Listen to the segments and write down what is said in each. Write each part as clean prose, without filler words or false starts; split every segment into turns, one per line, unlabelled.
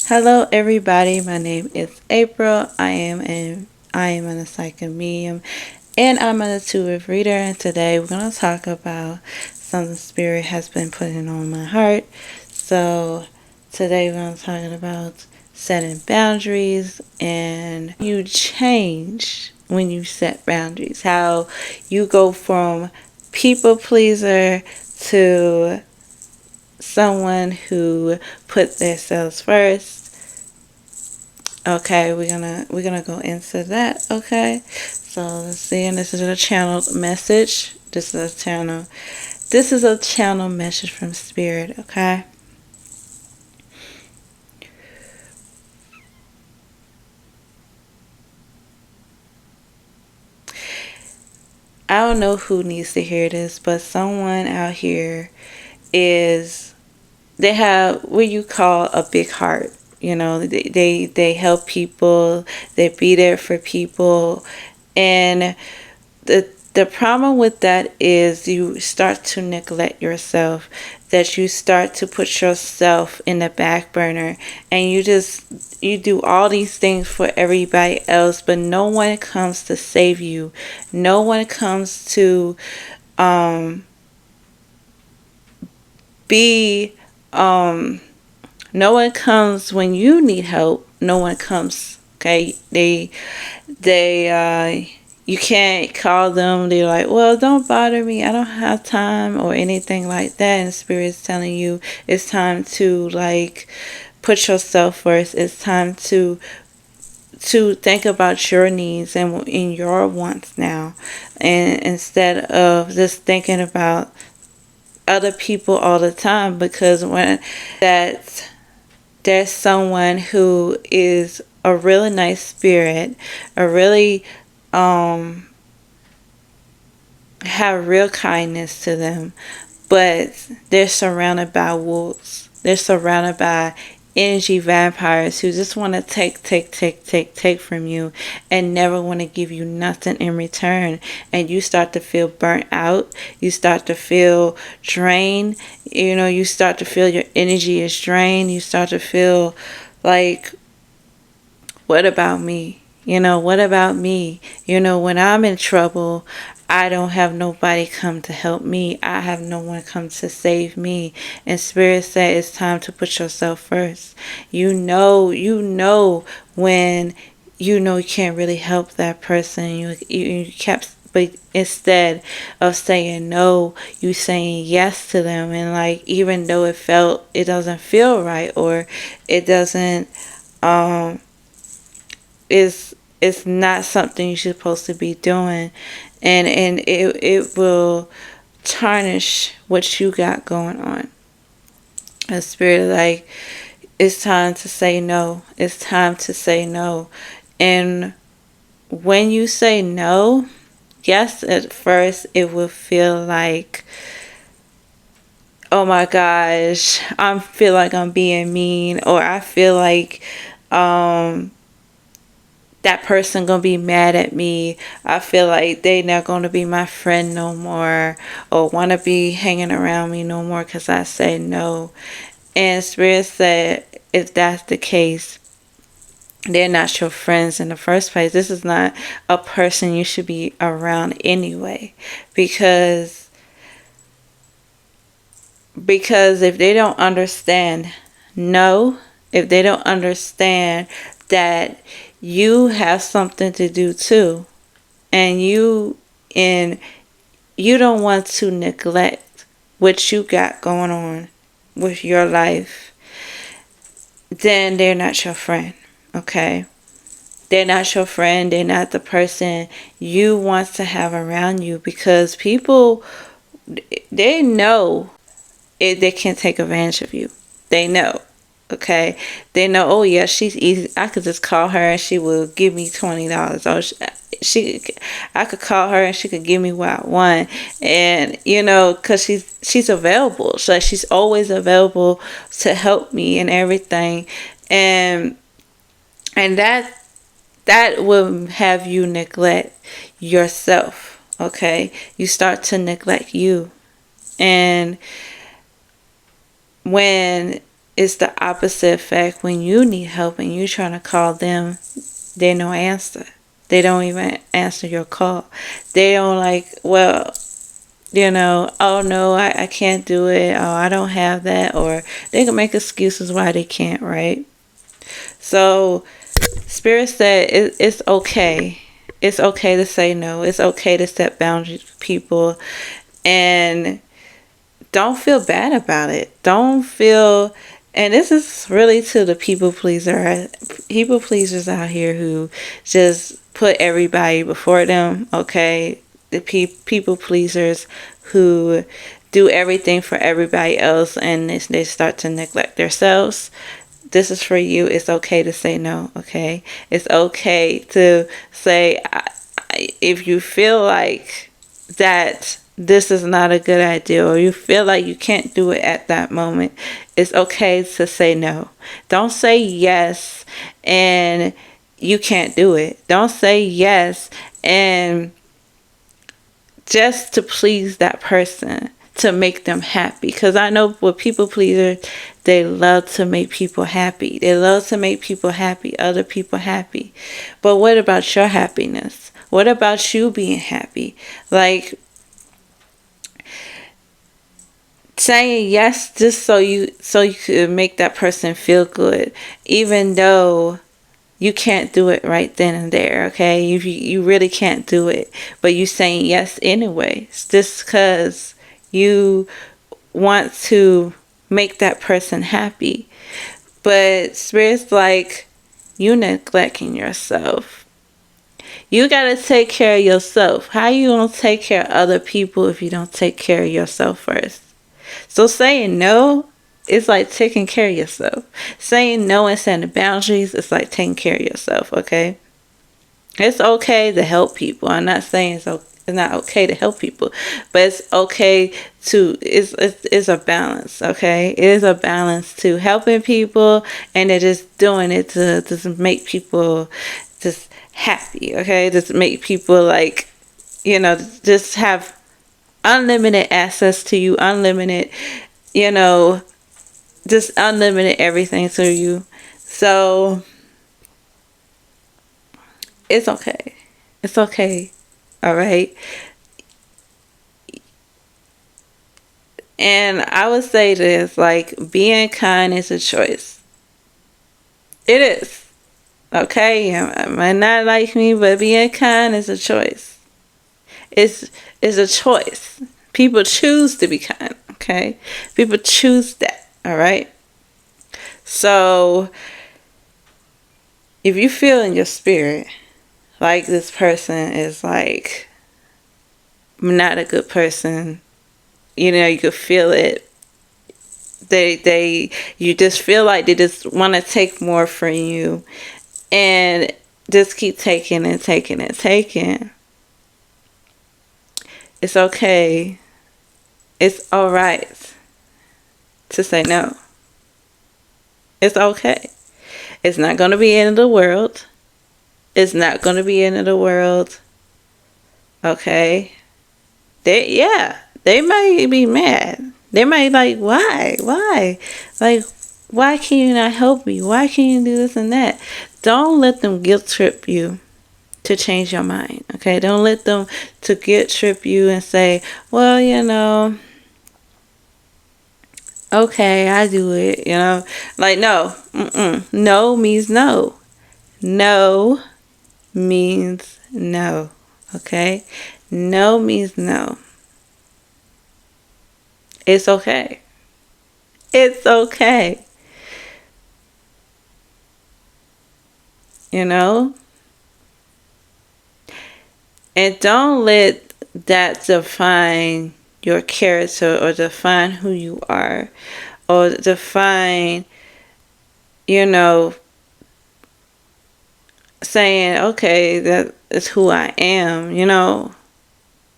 Hello everybody, my name is April. I am an psychic medium and I'm an intuitive reader, and today we're gonna talk about something spirit has been putting on my heart. So today we're gonna talk about setting boundaries and you change when you set boundaries. How you go from people pleaser to someone who put themselves first. Okay, we're gonna go into that. Okay, so let's see, and this is a channel message. This is a channel message from spirit. Okay. I don't know who needs to hear this, but someone out here is they have what you call a big heart. You know, they help people, they be there for people, and the problem with that is you start to neglect yourself, that you start to put yourself in the back burner, and you do all these things for everybody else, but no one comes to save you. No one comes to um be no one comes when you need help. No one comes. Okay, they you can't call them. They're like, well, don't bother me, I don't have time or anything like that. And spirit's telling you it's time to like put yourself first. It's time to think about your needs and in your wants now, and instead of just thinking about other people all the time. Because when that there's someone who is a really nice spirit, a really have real kindness to them, but they're surrounded by wolves. They're surrounded by energy vampires who just want to take from you and never want to give you nothing in return. And you start to feel burnt out. You start to feel drained. You know, you start to feel your energy is drained. You start to feel like, what about me? You know, what about me? You know, when I'm in trouble, I don't have nobody come to help me. I have no one come to save me. And Spirit said it's time to put yourself first. You know when you know you can't really help that person. You kept, but instead of saying no, you saying yes to them. And like, even though it doesn't feel right, or it doesn't um is not something you're supposed to be doing, and it will tarnish what you got going on. A spirit like, it's time to say no. It's time to say no. And when you say no, yes, at first it will feel like, oh my gosh, I feel like I'm being mean, or I feel like um that person gonna be mad at me. I feel like they not gonna be my friend no more, or wanna be hanging around me no more because I say no. And Spirit said, if that's the case, they're not your friends in the first place. This is not a person you should be around anyway, because if they don't understand no, if they don't understand that you have something to do too, and and you don't want to neglect what you got going on with your life, then they're not your friend. Okay, they're not your friend. They're not the person you want to have around you, because people, they know they can take advantage of you. They know. Okay, they know. Oh yeah, she's easy. I could just call her and she will give me $20. Or I could call her and she could give me what I want. And you know, cause she's available. So she's always available to help me and everything. And that will have you neglect yourself. Okay, you start to neglect you. And when it's the opposite effect when you need help and you're trying to call them. They don't answer. They don't even answer your call. They don't like, well, oh no, I can't do it. Oh, I don't have that. Or they can make excuses why they can't, right? So Spirit said it's okay. It's okay to say no. It's okay to set boundaries with people. And don't feel bad about it. Don't feel, and this is really to the people pleasers out here who just put everybody before them, okay? The people pleasers who do everything for everybody else and they start to neglect themselves. This is for you. It's okay to say no, okay? It's okay to say, if you feel like that this is not a good idea or you feel like you can't do it at that moment, it's okay to say no. Don't say yes and you can't do it. Don't say yes and just to please that person, to make them happy. Because I know with people pleasers, they love to make people happy. They love to make people happy, other people happy. But what about your happiness? What about you being happy? Like, saying yes just so you could make that person feel good, even though you can't do it right then and there, okay? If you really can't do it, but you saying yes anyway, it's just because you want to make that person happy. But Spirit's like, you neglecting yourself. You gotta take care of yourself. How you gonna take care of other people if you don't take care of yourself first? So saying no is like taking care of yourself. Saying no and setting boundaries is like taking care of yourself, okay? It's okay to help people. I'm not saying it's not okay to help people, but it's okay to, it's a balance, okay? It is a balance to helping people and to just doing it to just make people just happy, okay? Just make people like, just have unlimited access to you, unlimited, just unlimited everything to you. So it's okay. It's okay. All right. And I would say this, like, being kind is a choice. It is. Okay. You might not like me, but being kind is a choice. It's a choice. People choose to be kind. Okay. People choose that. All right. So if you feel in your spirit like this person is like not a good person, you could feel it. You just feel like they just want to take more from you and just keep taking and taking and taking. It's okay. It's all right to say no. It's okay. It's not going to be the end of the world. It's not going to be the end of the world. Okay? They might be mad. They might like, why? Like, why can you not help me? Why can you do this and that? Don't let them guilt trip you to change your mind. Okay? Don't let them to guilt trip you and say, well, okay, I do it, Like, no. No means no. No means no. Okay? No means no. It's okay. It's okay. And don't let that define your character or define who you are or define, saying, okay, that is who I am,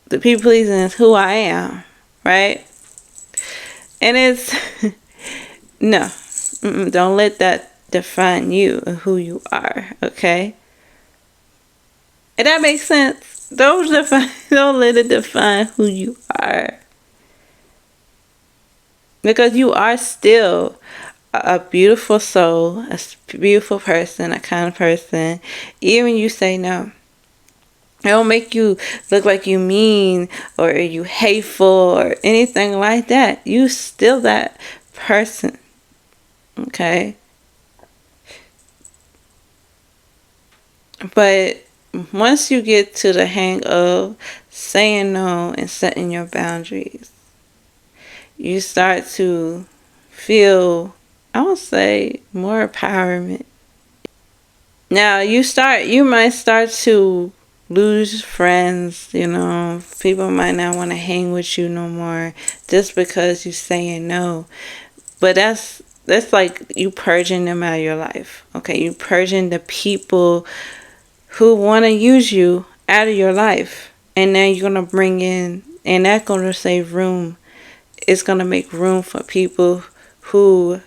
the people pleasing is who I am, right? And it's, no, don't let that define you and who you are, okay? And that makes sense. Don't let it define who you are. Because you are still a beautiful soul, a beautiful person, a kind person, even you say no. It don't make you look like you mean or you hateful or anything like that. You still that person. Okay? But once you get to the hang of saying no and setting your boundaries, you start to feel, I would say, more empowerment. Now you might start to lose friends, people might not want to hang with you no more just because you're saying no. But that's like you purging them out of your life. Okay, you purging the people who want to use you out of your life. And now you're going to bring in, and that's going to save room. It's going to make room for people who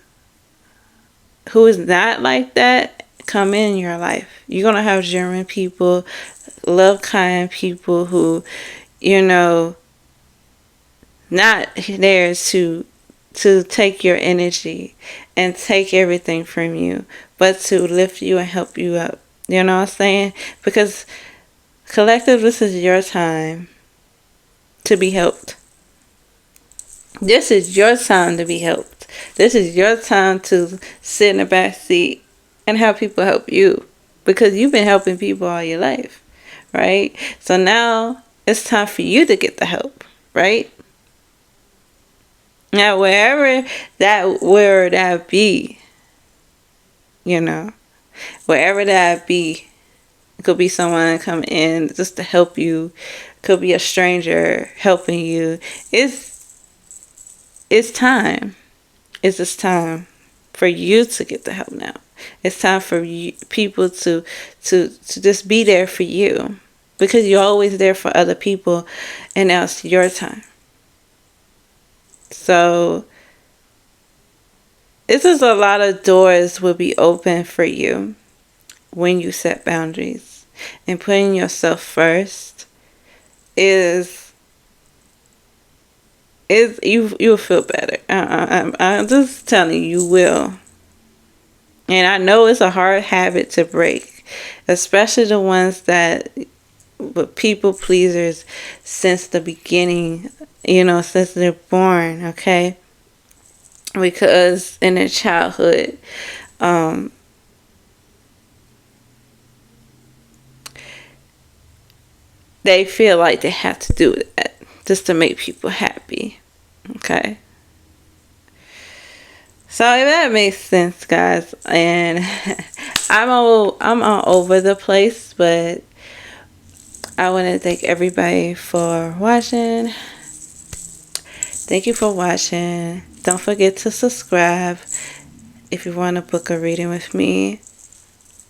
is not like that come in your life. You're going to have genuine people, love kind people who, not there to take your energy and take everything from you, but to lift you and help you up. You know what I'm saying? Because collective, this is your time to be helped. This is your time to be helped. This is your time to sit in the back seat and have people help you. Because you've been helping people all your life, right? So now it's time for you to get the help, right? Now, wherever that be, wherever that be, it could be someone come in just to help you. It could be a stranger helping you. It's time. It's just time for you to get the help now. It's time for people to just be there for you, because you're always there for other people, and now it's your time. So this is a lot of doors will be open for you when you set boundaries, and putting yourself first is you'll feel better. I'm just telling you, you will. And I know it's a hard habit to break, especially the ones that were people pleasers since the beginning, since they're born, okay? Because in their childhood, they feel like they have to do that just to make people happy, okay? So if that makes sense, guys, and I'm all over the place, but I want to thank everybody for watching. Thank you for watching. Don't forget to subscribe. If you want to book a reading with me,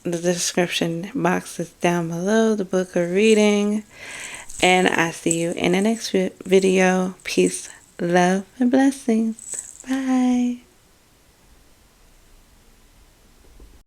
the description box is down below, the book of reading. And I see you in the next video. Peace, love, and blessings. Bye.